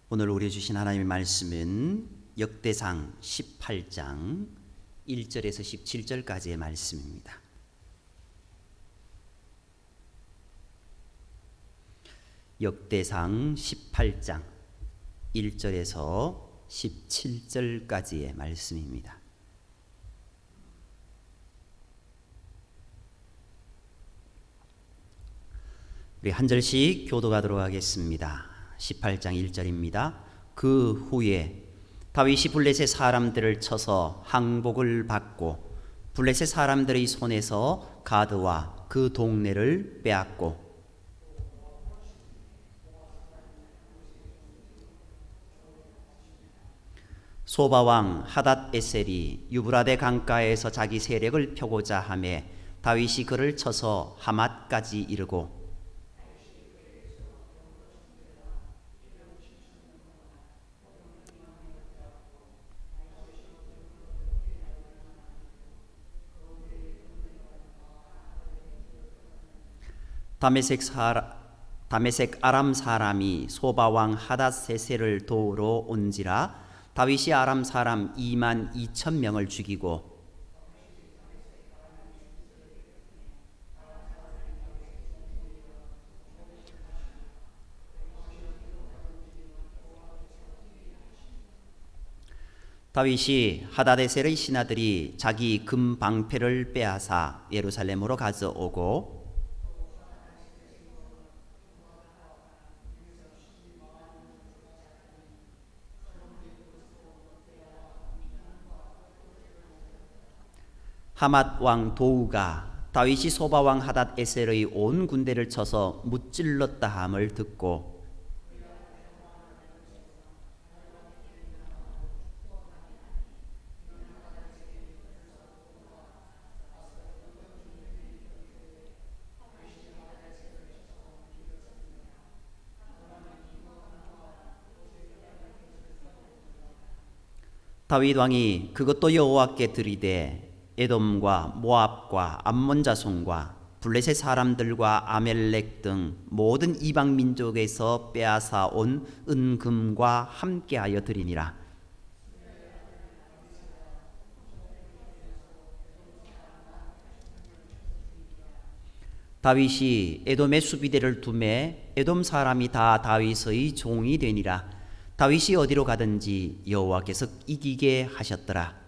오늘 우리 주신 하나님의 말씀은 역대상 18장 1절에서 17절까지의 말씀입니다. 역대상 18장 1절에서 17절까지의 말씀입니다. 우리 한 절씩 교독하도록 하겠습니다. 18장 1절입니다. 그 후에 다윗이 블레셋 사람들을 쳐서 항복을 받고 블레셋 사람들의 손에서 가드와 그 동네를 빼앗고 소바왕 하닷에셀이 유브라데 강가에서 자기 세력을 펴고자 하매 다윗이 그를 쳐서 하맛까지 이르고 다메섹 아람 사람이 소바왕 하닷세셀을 도우러 온지라 다윗이 아람 사람 2만 2천 명을 죽이고 다윗이 하닷에셀의 신하들이 자기 금 방패를 빼앗아 예루살렘으로 가져오고 하맛 왕 도우가 다윗이 소바 왕 하닷에셀의 온 군대를 쳐서 무찔렀다 함을 듣고 다윗 왕이 그것도 여호와께 드리되 에돔과 모압과 암몬 자손과 블레셋 사람들과 아멜렉 등 모든 이방 민족에서 빼앗아 온 은금과 함께하여 드리니라. 다윗이 에돔의 수비대를 두매 에돔 사람이 다 다윗의 종이 되니라. 다윗이 어디로 가든지 여호와께서 이기게 하셨더라.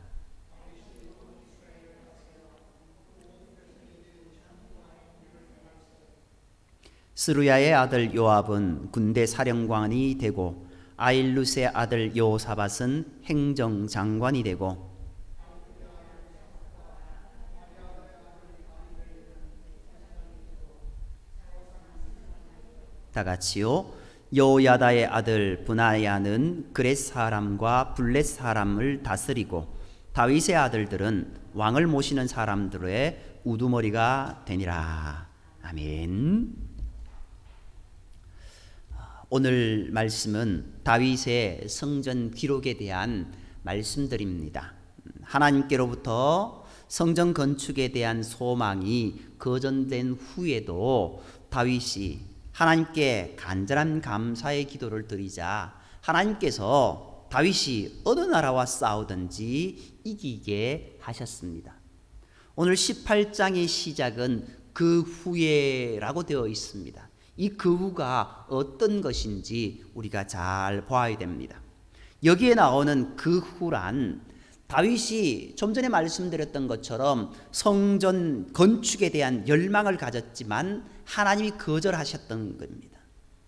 스루야의 아들 요압은 군대 사령관이 되고 아일룻의 아들 여호사밧은 행정장관이 되고 다 같이요. 여호야다의 아들 브나야는 그렛 사람과 블렛 사람을 다스리고 다윗의 아들들은 왕을 모시는 사람들의 우두머리가 되니라. 아멘. 오늘 말씀은 다윗의 성전 기록에 대한 말씀들입니다. 하나님께로부터 성전 건축에 대한 소망이 거전된 후에도 다윗이 하나님께 간절한 감사의 기도를 드리자 하나님께서 다윗이 어느 나라와 싸우든지 이기게 하셨습니다. 오늘 18장의 시작은 그 후에라고 되어 있습니다. 이 그 후가 어떤 것인지 우리가 잘 봐야 됩니다. 여기에 나오는 그 후란 다윗이 좀 전에 말씀드렸던 것처럼 성전 건축에 대한 열망을 가졌지만 하나님이 거절하셨던 겁니다.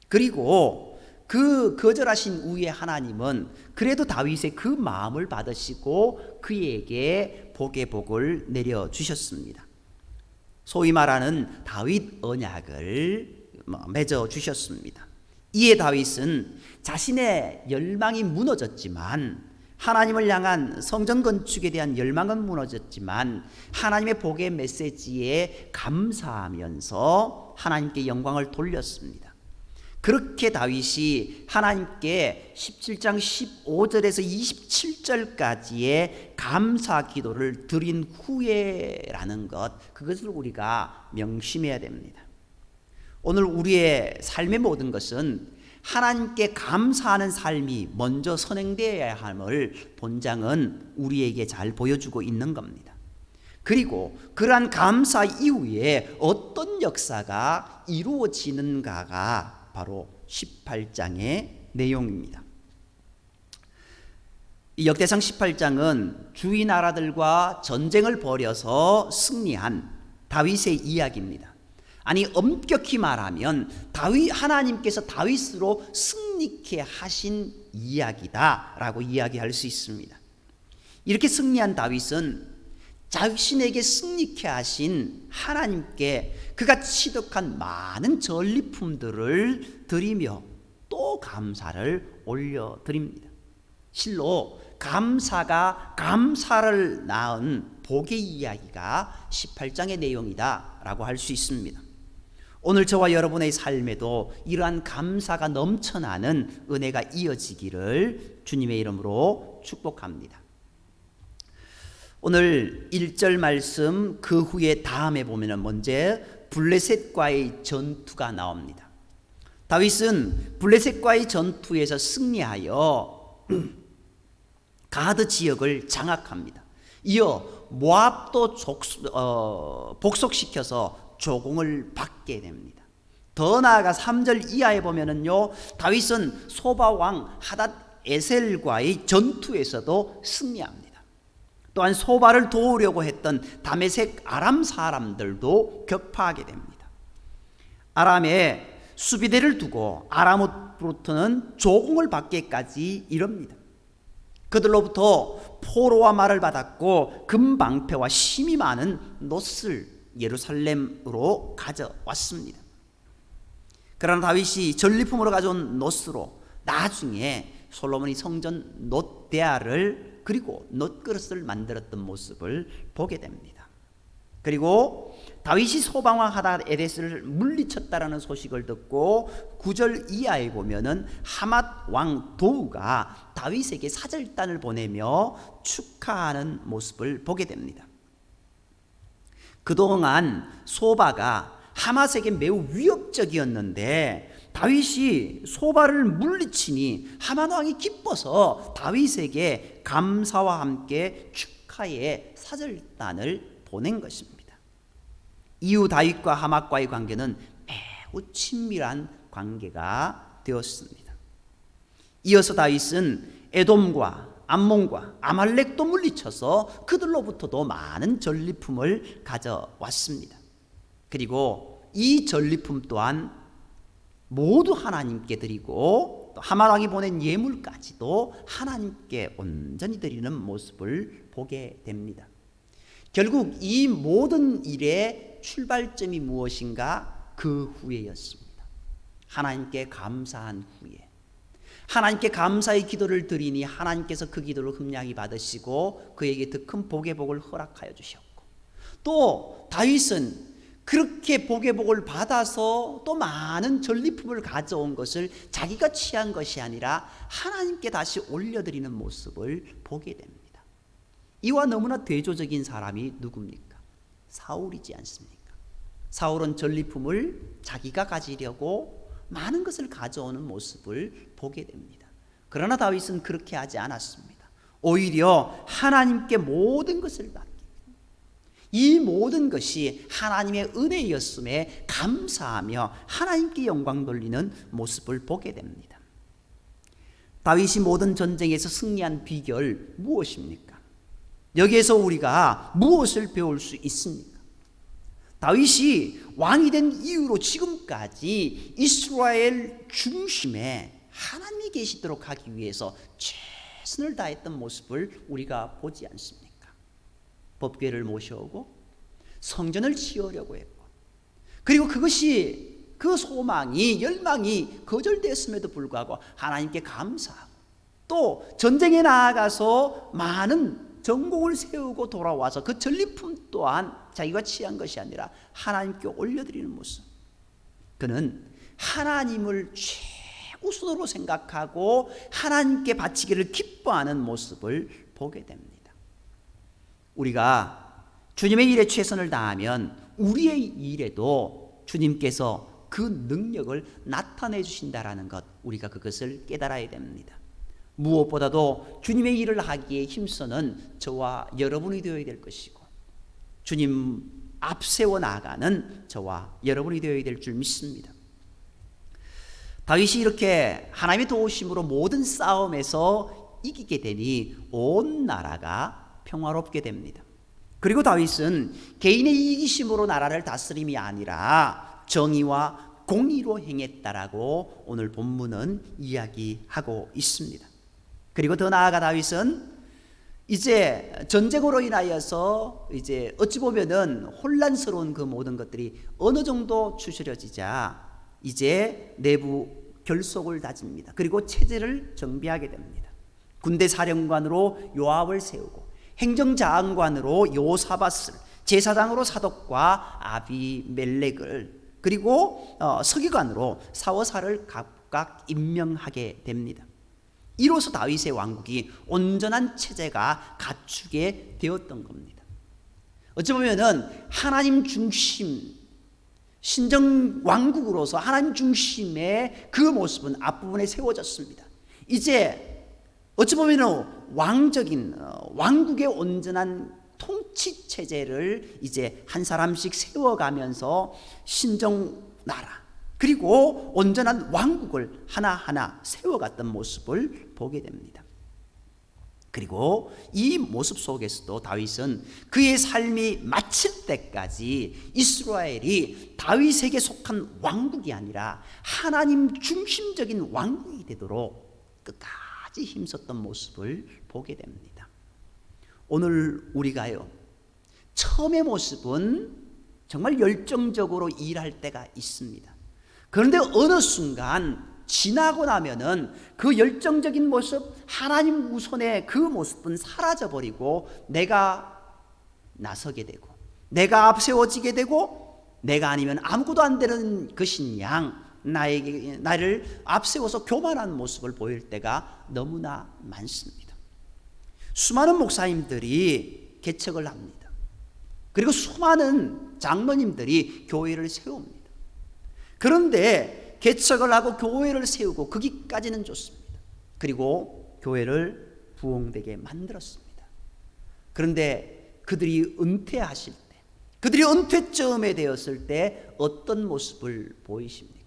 그리고 그 거절하신 후에 하나님은 그래도 다윗의 그 마음을 받으시고 그에게 복의 복을 내려주셨습니다. 소위 말하는 다윗 언약을 맺어 주셨습니다. 이에 다윗은 자신의 열망이 무너졌지만 하나님을 향한 성전 건축에 대한 열망은 무너졌지만 하나님의 복의 메시지에 감사하면서 하나님께 영광을 돌렸습니다. 그렇게 다윗이 하나님께 17장 15절에서 27절까지의 감사 기도를 드린 후에라는 것, 그것을 우리가 명심해야 됩니다. 오늘 우리의 삶의 모든 것은 하나님께 감사하는 삶이 먼저 선행되어야 함을 본장은 우리에게 잘 보여주고 있는 겁니다. 그리고 그러한 감사 이후에 어떤 역사가 이루어지는가가 바로 18장의 내용입니다. 이 역대상 18장은 주위 나라들과 전쟁을 벌여서 승리한 다윗의 이야기입니다. 아니, 엄격히 말하면 하나님께서 다윗으로 승리케 하신 이야기다라고 이야기할 수 있습니다. 이렇게 승리한 다윗은 자신에게 승리케 하신 하나님께 그가 취득한 많은 전리품들을 드리며 또 감사를 올려드립니다. 실로 감사가 감사를 낳은 복의 이야기가 18장의 내용이다라고 할 수 있습니다. 오늘 저와 여러분의 삶에도 이러한 감사가 넘쳐나는 은혜가 이어지기를 주님의 이름으로 축복합니다. 오늘 1절 말씀 그 후에 다음에 보면 먼저 블레셋과의 전투가 나옵니다. 다윗은 블레셋과의 전투에서 승리하여 가드 지역을 장악합니다. 이어 모압도 복속시켜서 조공을 받게 됩니다. 더 나아가 3절 이하에 보면은요, 다윗은 소바 왕 하닷 에셀과의 전투에서도 승리합니다. 또한 소바를 도우려고 했던 다메섹 아람 사람들도 격파하게 됩니다. 아람에 수비대를 두고 아람으로부터는 조공을 받기까지 이릅니다. 그들로부터 포로와 말을 받았고 금방패와 힘이 많은 놋을 예루살렘으로 가져왔습니다. 그러나 다윗이 전리품으로 가져온 놋으로 나중에 솔로몬이 성전 놋대야를 그리고 놋그릇을 만들었던 모습을 보게 됩니다. 그리고 다윗이 소방왕 하닷 에데스를 물리쳤다라는 소식을 듣고 9절 이하에 보면은 하맛 왕 도우가 다윗에게 사절단을 보내며 축하하는 모습을 보게 됩니다. 그동안 소바가 하맛에게 매우 위협적이었는데 다윗이 소바를 물리치니 하만 왕이 기뻐서 다윗에게 감사와 함께 축하의 사절단을 보낸 것입니다. 이후 다윗과 하맛과의 관계는 매우 친밀한 관계가 되었습니다. 이어서 다윗은 에돔과 암몬과 아말렉도 물리쳐서 그들로부터도 많은 전리품을 가져왔습니다. 그리고 이 전리품 또한 모두 하나님께 드리고 또 하만 왕이 보낸 예물까지도 하나님께 온전히 드리는 모습을 보게 됩니다. 결국 이 모든 일의 출발점이 무엇인가? 그 후에였습니다. 하나님께 감사한 후에 하나님께 감사의 기도를 드리니 하나님께서 그 기도를 흠량히 받으시고 그에게 더 큰 복의 복을 허락하여 주셨고, 또 다윗은 그렇게 복의 복을 받아서 또 많은 전리품을 가져온 것을 자기가 취한 것이 아니라 하나님께 다시 올려드리는 모습을 보게 됩니다. 이와 너무나 대조적인 사람이 누굽니까? 사울이지 않습니까? 사울은 전리품을 자기가 가지려고 많은 것을 가져오는 모습을 보게 됩니다. 그러나 다윗은 그렇게 하지 않았습니다. 오히려 하나님께 모든 것을 맡기고 이 모든 것이 하나님의 은혜였음에 감사하며 하나님께 영광 돌리는 모습을 보게 됩니다. 다윗이 모든 전쟁에서 승리한 비결 무엇입니까? 여기에서 우리가 무엇을 배울 수 있습니까? 다윗이 왕이 된 이후로 지금까지 이스라엘 중심에 하나님이 계시도록 하기 위해서 최선을 다했던 모습을 우리가 보지 않습니까? 법궤를 모셔오고 성전을 지으려고 했고, 그리고 그것이 그 소망이 열망이 거절되었음에도 불구하고 하나님께 감사하고 또 전쟁에 나아가서 많은 전공을 세우고 돌아와서 그 전리품 또한 자기가 취한 것이 아니라 하나님께 올려드리는 모습, 그는 하나님을 최우선으로 생각하고 하나님께 바치기를 기뻐하는 모습을 보게 됩니다. 우리가 주님의 일에 최선을 다하면 우리의 일에도 주님께서 그 능력을 나타내 주신다라는 것, 우리가 그것을 깨달아야 됩니다. 무엇보다도 주님의 일을 하기에 힘쓰는 저와 여러분이 되어야 될 것이고, 주님 앞세워 나가는 저와 여러분이 되어야 될 줄 믿습니다. 다윗이 이렇게 하나님의 도우심으로 모든 싸움에서 이기게 되니 온 나라가 평화롭게 됩니다. 그리고 다윗은 개인의 이기심으로 나라를 다스림이 아니라 정의와 공의로 행했다라고 오늘 본문은 이야기하고 있습니다. 그리고 더 나아가 다윗은 이제 전쟁으로 인하여서 이제 어찌 보면은 혼란스러운 그 모든 것들이 어느 정도 추스려지자 이제 내부 결속을 다집니다. 그리고 체제를 정비하게 됩니다. 군대 사령관으로 요압을 세우고 행정장관으로 요사밧을, 제사장으로 사독과 아비멜렉을, 그리고 서기관으로 사워사를 각각 임명하게 됩니다. 이로써 다윗의 왕국이 온전한 체제가 갖추게 되었던 겁니다. 어찌 보면은 하나님 중심, 신정 왕국으로서 하나님 중심의 그 모습은 앞부분에 세워졌습니다. 이제 어찌 보면은 왕적인 왕국의 온전한 통치 체제를 이제 한 사람씩 세워가면서 신정 나라, 그리고 온전한 왕국을 하나하나 세워갔던 모습을 보게 됩니다. 그리고 이 모습 속에서도 다윗은 그의 삶이 마칠 때까지 이스라엘이 다윗에게 속한 왕국이 아니라 하나님 중심적인 왕국이 되도록 끝까지 힘썼던 모습을 보게 됩니다. 오늘 우리가요, 처음의 모습은 정말 열정적으로 일할 때가 있습니다. 그런데 어느 순간 지나고 나면은 그 열정적인 모습, 하나님 우선의 그 모습은 사라져버리고 내가 나서게 되고, 내가 앞세워지게 되고, 내가 아니면 아무것도 안 되는 것인 양 나를 앞세워서 교만한 모습을 보일 때가 너무나 많습니다. 수많은 목사님들이 개척을 합니다. 그리고 수많은 장로님들이 교회를 세웁니다. 그런데 개척을 하고 교회를 세우고 거기까지는 좋습니다. 그리고 교회를 부흥되게 만들었습니다. 그런데 그들이 은퇴하실 때, 그들이 은퇴쯤에 되었을 때 어떤 모습을 보이십니까?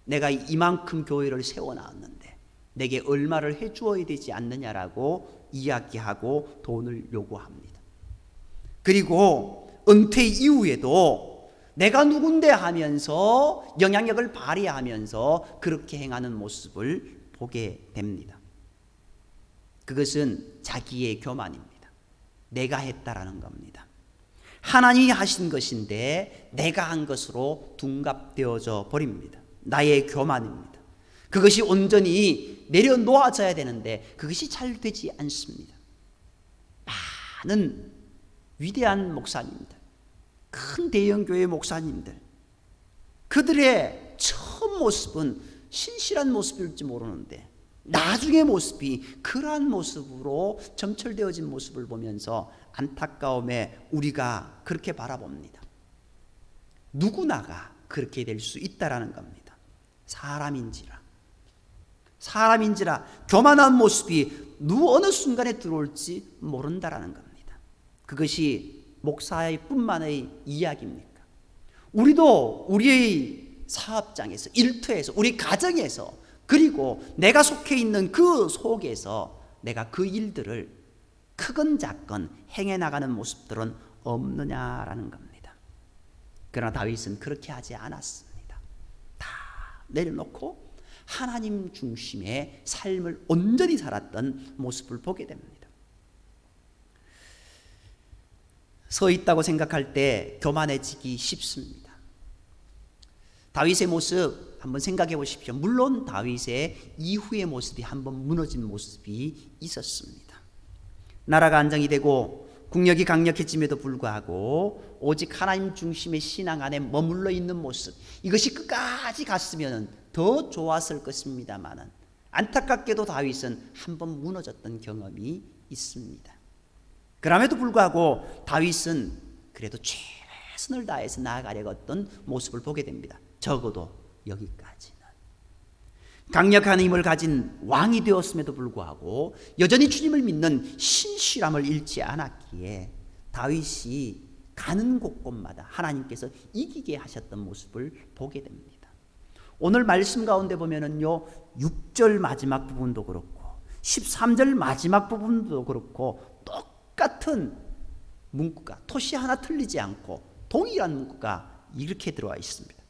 내가 이만큼 교회를 세워놨는데 내게 얼마를 해주어야 되지 않느냐라고 이야기하고 돈을 요구합니다. 그리고 은퇴 이후에도 내가 누군데 하면서 영향력을 발휘하면서 그렇게 행하는 모습을 보게 됩니다. 그것은 자기의 교만입니다. 내가 했다라는 겁니다. 하나님이 하신 것인데 내가 한 것으로 둔갑되어져 버립니다. 나의 교만입니다. 그것이 온전히 내려놓아져야 되는데 그것이 잘 되지 않습니다. 많은 위대한 목사님들, 큰 대형교회 목사님들, 그들의 처음 모습은 신실한 모습일지 모르는데 나중의 모습이 그러한 모습으로 점철되어진 모습을 보면서 안타까움에 우리가 그렇게 바라봅니다. 누구나가 그렇게 될 수 있다라는 겁니다. 사람인지라 교만한 모습이 어느 순간에 들어올지 모른다라는 겁니다. 그것이 목사의 뿐만의 이야기입니까? 우리도 우리의 사업장에서, 일터에서, 우리 가정에서, 그리고 내가 속해 있는 그 속에서 내가 그 일들을 크건 작건 행해 나가는 모습들은 없느냐라는 겁니다. 그러나 다윗은 그렇게 하지 않았습니다. 다 내려놓고 하나님 중심의 삶을 온전히 살았던 모습을 보게 됩니다. 서 있다고 생각할 때 교만해지기 쉽습니다. 다윗의 모습 한번 생각해 보십시오. 물론 다윗의 이후의 모습이 한번 무너진 모습이 있었습니다. 나라가 안정이 되고 국력이 강력해짐에도 불구하고 오직 하나님 중심의 신앙 안에 머물러 있는 모습, 이것이 끝까지 갔으면 더 좋았을 것입니다만은 안타깝게도 다윗은 한번 무너졌던 경험이 있습니다. 그럼에도 불구하고 다윗은 그래도 최선을 다해서 나아가려고 했던 모습을 보게 됩니다. 적어도 여기까지는. 강력한 힘을 가진 왕이 되었음에도 불구하고 여전히 주님을 믿는 신실함을 잃지 않았기에 다윗이 가는 곳곳마다 하나님께서 이기게 하셨던 모습을 보게 됩니다. 오늘 말씀 가운데 보면은요, 6절 마지막 부분도 그렇고 13절 마지막 부분도 그렇고 똑같은 문구가 토시 하나 틀리지 않고 동일한 문구가 이렇게 들어와 있습니다.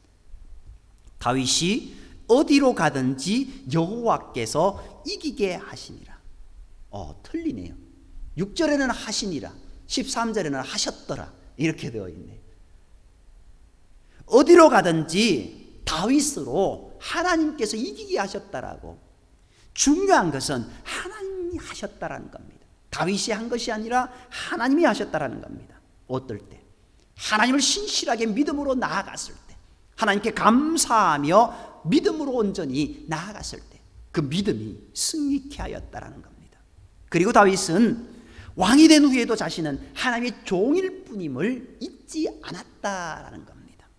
다윗이 어디로 가든지 여호와께서 이기게 하시니라. 틀리네요. 6절에는 하시니라, 13절에는 하셨더라, 이렇게 되어 있네요. 어디로 가든지 다윗으로 하나님께서 이기게 하셨다라고. 중요한 것은 하나님이 하셨다라는 겁니다. 다윗이 한 것이 아니라 하나님이 하셨다라는 겁니다. 어떨 때? 하나님을 신실하게 믿음으로 나아갔을 때, 하나님께 감사하며 믿음으로 온전히 나아갔을 때 그 믿음이 승리케 하였다라는 겁니다. 그리고 다윗은 왕이 된 후에도 자신은 하나님의 종일 뿐임을 잊지 않았다라는 겁니다.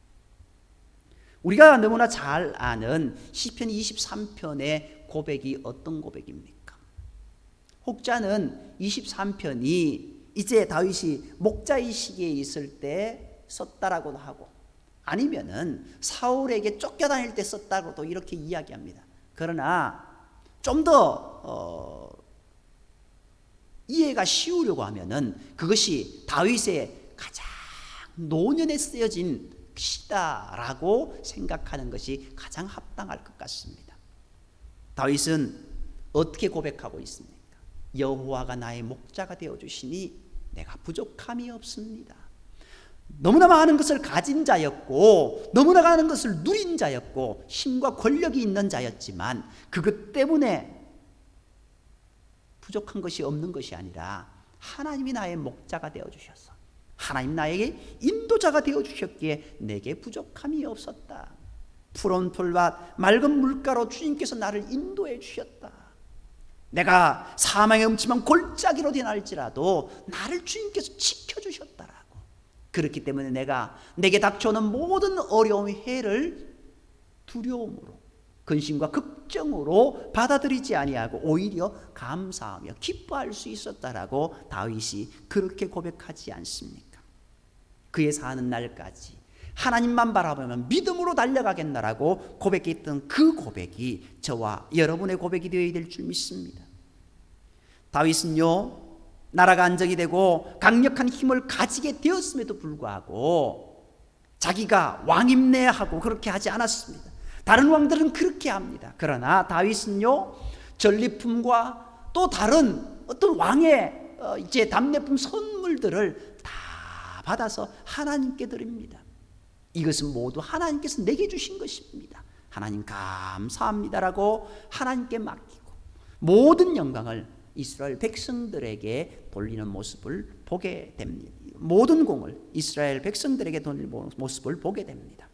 우리가 너무나 잘 아는 시편 23편의 고백이 어떤 고백입니까? 혹자는 23편이 이제 다윗이 목자의 시기에 있을 때 썼다라고도 하고, 아니면은 사울에게 쫓겨다닐 때 썼다고도 이렇게 이야기합니다. 그러나 좀 더 이해가 쉬우려고 하면은 그것이 다윗의 가장 노년에 쓰여진 시다라고 생각하는 것이 가장 합당할 것 같습니다. 다윗은 어떻게 고백하고 있습니까? 여호와가 나의 목자가 되어주시니 내가 부족함이 없습니다. 너무나 많은 것을 가진 자였고 너무나 많은 것을 누린 자였고 힘과 권력이 있는 자였지만 그것 때문에 부족한 것이 없는 것이 아니라 하나님이 나의 목자가 되어주셔서 하나님 나에게 인도자가 되어주셨기에 내게 부족함이 없었다. 푸른 풀밭 맑은 물가로 주님께서 나를 인도해 주셨다. 내가 사망의 음침한 골짜기로 되날지라도 나를 주님께서 지켜주셨다라고. 그렇기 때문에 내게 닥쳐오는 모든 어려움, 해를 두려움으로, 근심과 걱정으로 받아들이지 아니하고 오히려 감사하며 기뻐할 수 있었다라고 다윗이 그렇게 고백하지 않습니까? 그의 사는 날까지 하나님만 바라보면 믿음으로 달려가겠나라고 고백했던 그 고백이 저와 여러분의 고백이 되어야 될 줄 믿습니다. 다윗은요, 나라가 안정이 되고 강력한 힘을 가지게 되었음에도 불구하고 자기가 왕임내하고 그렇게 하지 않았습니다. 다른 왕들은 그렇게 합니다. 그러나 다윗은요, 전리품과 또 다른 어떤 왕의 이제 답례품 선물들을 다 받아서 하나님께 드립니다. 이것은 모두 하나님께서 내게 주신 것입니다. 하나님 감사합니다라고 하나님께 맡기고 모든 영광을 이스라엘 백성들에게 돌리는 모습을 보게 됩니다. 모든 공을 이스라엘 백성들에게 돌리는 모습을 보게 됩니다.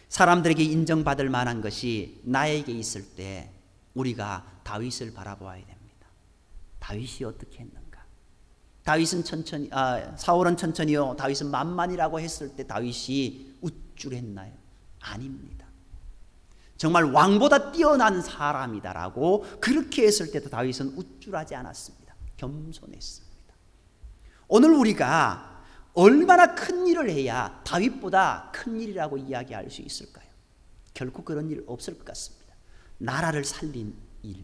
사람들에게 인정받을 만한 것이 나에게 있을 때 우리가 다윗을 바라보아야 됩니다. 다윗이 어떻게 했는가? 다윗은 사울은 천천히요, 다윗은 만만이라고 했을 때 다윗이 우쭐했나요? 아닙니다. 정말 왕보다 뛰어난 사람이다라고 그렇게 했을 때도 다윗은 우쭐하지 않았습니다. 겸손했습니다. 오늘 우리가 얼마나 큰 일을 해야 다윗보다 큰 일이라고 이야기할 수 있을까요? 결코 그런 일 없을 것 같습니다. 나라를 살린 일,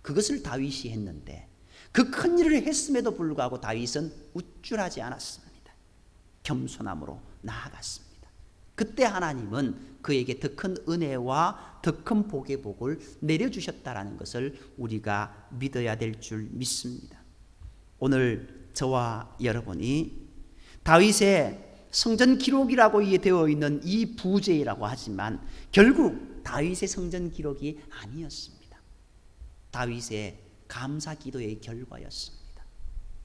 그것을 다윗이 했는데 그 큰 일을 했음에도 불구하고 다윗은 우쭐하지 않았습니다. 겸손함으로 나아갔습니다. 그때 하나님은 그에게 더 큰 은혜와 더 큰 복의 복을 내려주셨다라는 것을 우리가 믿어야 될 줄 믿습니다. 오늘 저와 여러분이 다윗의 성전 기록이라고 되어 있는 이 부제라고 하지만 결국 다윗의 성전 기록이 아니었습니다. 다윗의 감사 기도의 결과였습니다.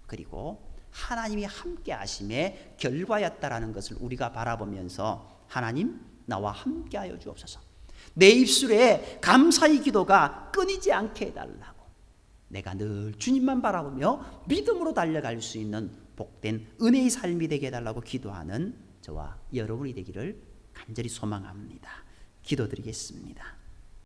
그리고 하나님이 함께 하심의 결과였다라는 것을 우리가 바라보면서 하나님 나와 함께 하여 주옵소서. 내 입술에 감사의 기도가 끊이지 않게 해달라고, 내가 늘 주님만 바라보며 믿음으로 달려갈 수 있는 복된 은혜의 삶이 되게 해달라고 기도하는 저와 여러분이 되기를 간절히 소망합니다. 기도드리겠습니다.